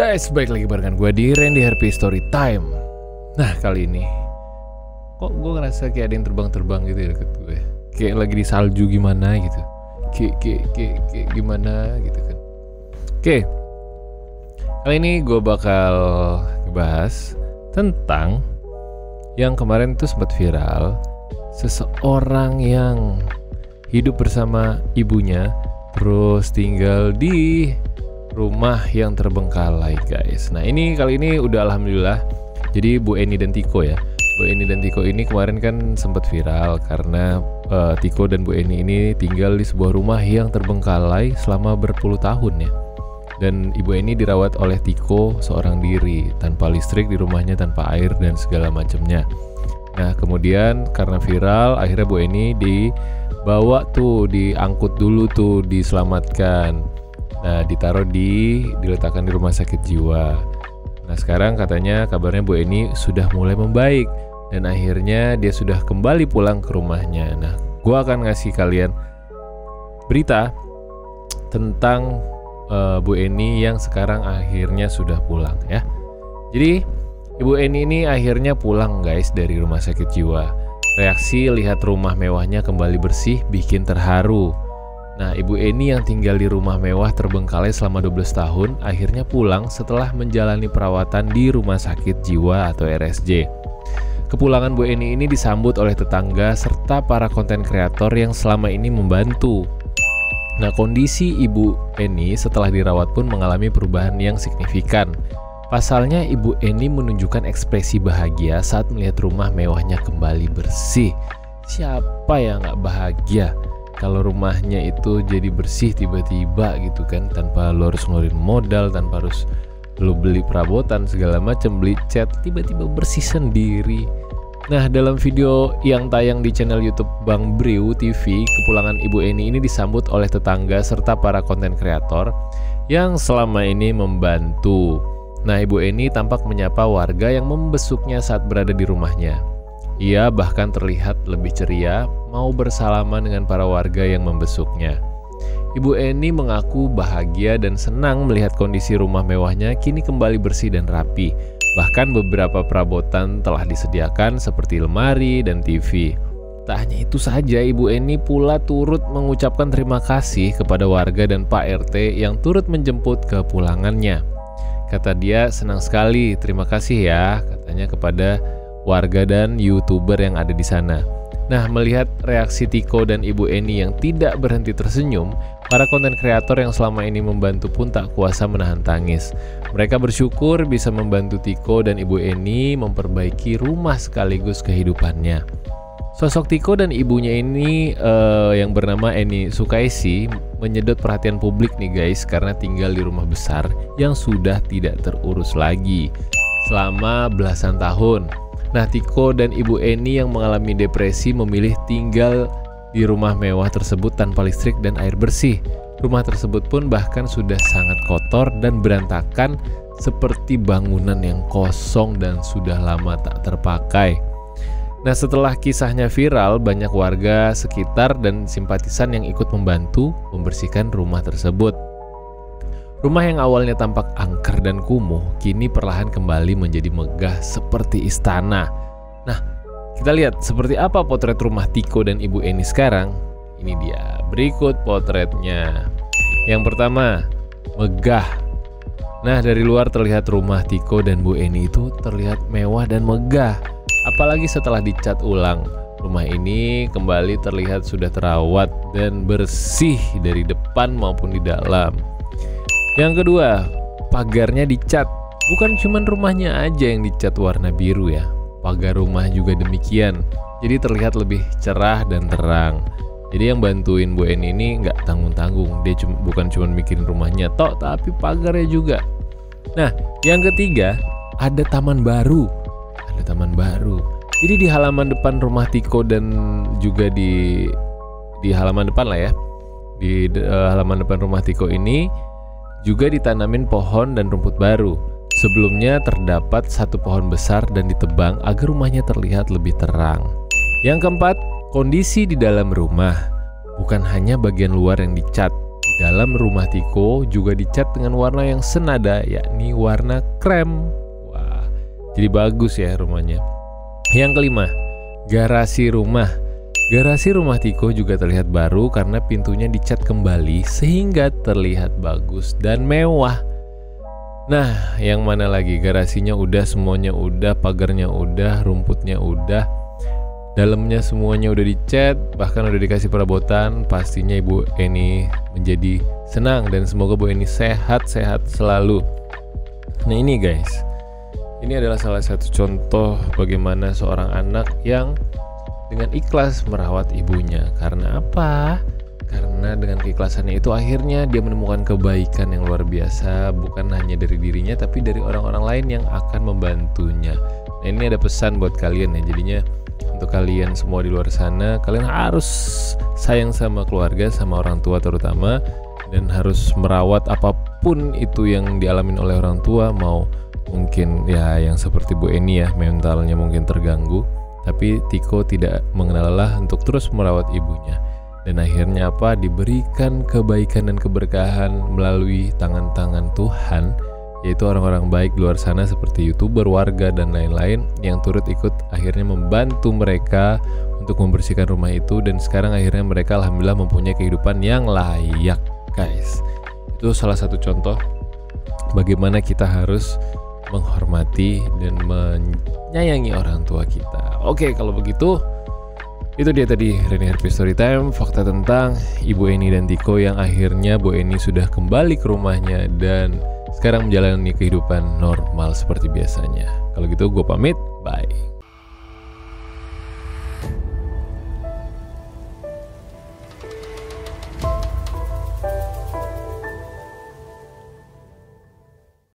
Guys, balik lagi barengan gue di Randy Harpy Story Time. Nah, kali ini kok gue ngerasa kayak ada yang terbang-terbang gitu ya deket gue. Kayak lagi di salju gimana gitu. Kayak gimana gitu kan. Oke. Kali ini gue bakal ngebahas tentang yang kemarin itu sempat viral. Seseorang yang hidup bersama ibunya terus tinggal di rumah yang terbengkalai, guys. Nah, ini kali ini udah alhamdulillah. Jadi Bu Eni dan Tiko ya. Bu Eni dan Tiko ini kemarin kan sempat viral karena Tiko dan Bu Eni ini tinggal di sebuah rumah yang terbengkalai selama berpuluh tahun ya. Dan Ibu Eni dirawat oleh Tiko seorang diri, tanpa listrik di rumahnya, tanpa air dan segala macamnya. Nah, kemudian karena viral, akhirnya Bu Eni dibawa tuh, diangkut dulu tuh, diselamatkan. Nah, diletakkan di rumah sakit jiwa. Nah, sekarang katanya kabarnya Bu Eni sudah mulai membaik dan akhirnya dia sudah kembali pulang ke rumahnya. Nah, gua akan ngasih kalian berita tentang Bu Eni yang sekarang akhirnya sudah pulang ya. Jadi, Ibu Eni ini akhirnya pulang, guys, dari rumah sakit jiwa. Reaksi lihat rumah mewahnya kembali bersih bikin terharu. Nah, Ibu Eni yang tinggal di rumah mewah terbengkalai selama 12 tahun akhirnya pulang setelah menjalani perawatan di rumah sakit jiwa atau RSJ. Kepulangan Bu Eni ini disambut oleh tetangga serta para konten kreator yang selama ini membantu. Nah, kondisi Ibu Eni setelah dirawat pun mengalami perubahan yang signifikan. Pasalnya, Ibu Eni menunjukkan ekspresi bahagia saat melihat rumah mewahnya kembali bersih. Siapa yang gak bahagia kalau rumahnya itu jadi bersih tiba-tiba gitu kan, tanpa lo harus ngeluarin modal, tanpa harus lo beli perabotan segala macam, beli cat, tiba-tiba bersih sendiri. Nah, dalam video yang tayang di channel YouTube Bang Briu TV, kepulangan Ibu Eni ini disambut oleh tetangga serta para konten kreator yang selama ini membantu. Nah, Ibu Eni tampak menyapa warga yang membesuknya saat berada di rumahnya. Ia bahkan terlihat lebih ceria, mau bersalaman dengan para warga yang membesuknya. Ibu Eni mengaku bahagia dan senang melihat kondisi rumah mewahnya kini kembali bersih dan rapi. Bahkan beberapa perabotan telah disediakan seperti lemari dan TV. Tak hanya itu saja, Ibu Eni pula turut mengucapkan terima kasih kepada warga dan Pak RT yang turut menjemput kepulangannya. Kata dia, senang sekali, terima kasih ya, katanya kepada warga dan YouTuber yang ada di sana. Nah, melihat reaksi Tiko dan Ibu Eni yang tidak berhenti tersenyum, para konten kreator yang selama ini membantu pun tak kuasa menahan tangis. Mereka bersyukur bisa membantu Tiko dan Ibu Eni memperbaiki rumah sekaligus kehidupannya. Sosok Tiko dan ibunya ini yang bernama Eni Sukaisi menyedot perhatian publik nih, guys, karena tinggal di rumah besar yang sudah tidak terurus lagi selama belasan tahun. Nah, Tiko dan Ibu Eni yang mengalami depresi memilih tinggal di rumah mewah tersebut tanpa listrik dan air bersih. Rumah tersebut pun bahkan sudah sangat kotor dan berantakan seperti bangunan yang kosong dan sudah lama tak terpakai. Nah, setelah kisahnya viral, banyak warga sekitar dan simpatisan yang ikut membantu membersihkan rumah tersebut. Rumah yang awalnya tampak angker dan kumuh, kini perlahan kembali menjadi megah seperti istana. Nah, kita lihat seperti apa potret rumah Tiko dan Ibu Eni sekarang. Ini dia, berikut potretnya. Yang pertama, megah. Nah, dari luar terlihat rumah Tiko dan Bu Eni itu terlihat mewah dan megah. Apalagi setelah dicat ulang. Rumah ini kembali terlihat sudah terawat dan bersih dari depan maupun di dalam. Yang kedua, pagarnya dicat. Bukan cuma rumahnya aja yang dicat warna biru ya, pagar rumah juga demikian. Jadi terlihat lebih cerah dan terang. Jadi yang bantuin Bu Eni ini nggak tanggung-tanggung. Dia bukan cuma mikirin rumahnya tok, tapi pagarnya juga. Nah, yang ketiga, ada taman baru. Ada taman baru. Jadi di halaman depan rumah Tiko dan juga di halaman depan lah ya. Di halaman depan rumah Tiko ini juga ditanamin pohon dan rumput baru. Sebelumnya terdapat satu pohon besar dan ditebang agar rumahnya terlihat lebih terang. Yang keempat, kondisi di dalam rumah. Bukan hanya bagian luar yang dicat, dalam rumah Tiko juga dicat dengan warna yang senada, yakni warna krem. Wah, jadi bagus ya rumahnya. Yang kelima, garasi rumah. Garasi rumah Tiko juga terlihat baru karena pintunya dicat kembali sehingga terlihat bagus dan mewah. Nah, yang mana lagi? Garasinya udah, semuanya udah, pagarnya udah, rumputnya udah, dalamnya semuanya udah dicat, bahkan udah dikasih perabotan. Pastinya Ibu Eni menjadi senang dan semoga Bu Eni sehat-sehat selalu. Nah ini guys, ini adalah salah satu contoh bagaimana seorang anak yang dengan ikhlas merawat ibunya. Karena apa? Karena dengan keikhlasannya itu akhirnya dia menemukan kebaikan yang luar biasa, bukan hanya dari dirinya tapi dari orang-orang lain yang akan membantunya. Nah ini ada pesan buat kalian ya, jadinya untuk kalian semua di luar sana, kalian harus sayang sama keluarga, sama orang tua terutama, dan harus merawat apapun itu yang dialamin oleh orang tua. Mau mungkin ya yang seperti Bu Eni ya, mentalnya mungkin terganggu, tapi Tiko tidak mengenal lelah untuk terus merawat ibunya. Dan akhirnya apa? Diberikan kebaikan dan keberkahan melalui tangan-tangan Tuhan, yaitu orang-orang baik di luar sana seperti YouTuber, warga, dan lain-lain yang turut ikut akhirnya membantu mereka untuk membersihkan rumah itu. Dan sekarang akhirnya mereka alhamdulillah mempunyai kehidupan yang layak guys. Itu salah satu contoh bagaimana kita harus menghormati dan menyayangi orang tua kita. Oke, kalau begitu itu dia tadi Reni Happy Storytime, fakta tentang Ibu Eni dan Tiko yang akhirnya Bu Eni sudah kembali ke rumahnya dan sekarang menjalani kehidupan normal seperti biasanya. Kalau gitu gue pamit, bye.